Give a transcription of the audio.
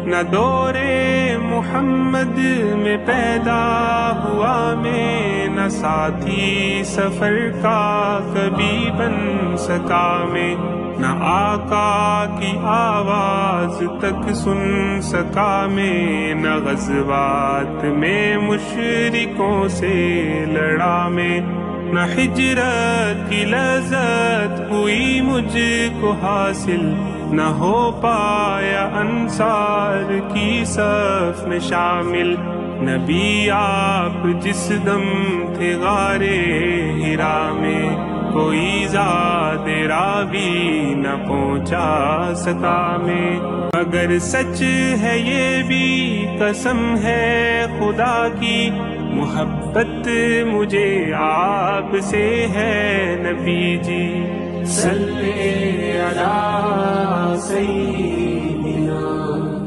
نہ دورے محمد میں پیدا ہوا میں، نہ ساتھی سفر کا کبھی بن سکا میں، نہ آقا کی آواز تک سن سکا میں، نہ غزوات میں مشرکوں سے لڑا میں، نہ ہجرت کی لذت ہوئی مجھ کو حاصل، نہ ہو پایا انصار کی صف میں شامل۔ نبی آپ جس دم تھے غار حرا میں، کوئی زاد راوی نہ پہنچا سکا میں۔ اگر سچ ہے یہ بھی قسم ہے خدا کی، محبت مجھے آپ سے ہے نبی جی۔ صلی علی سید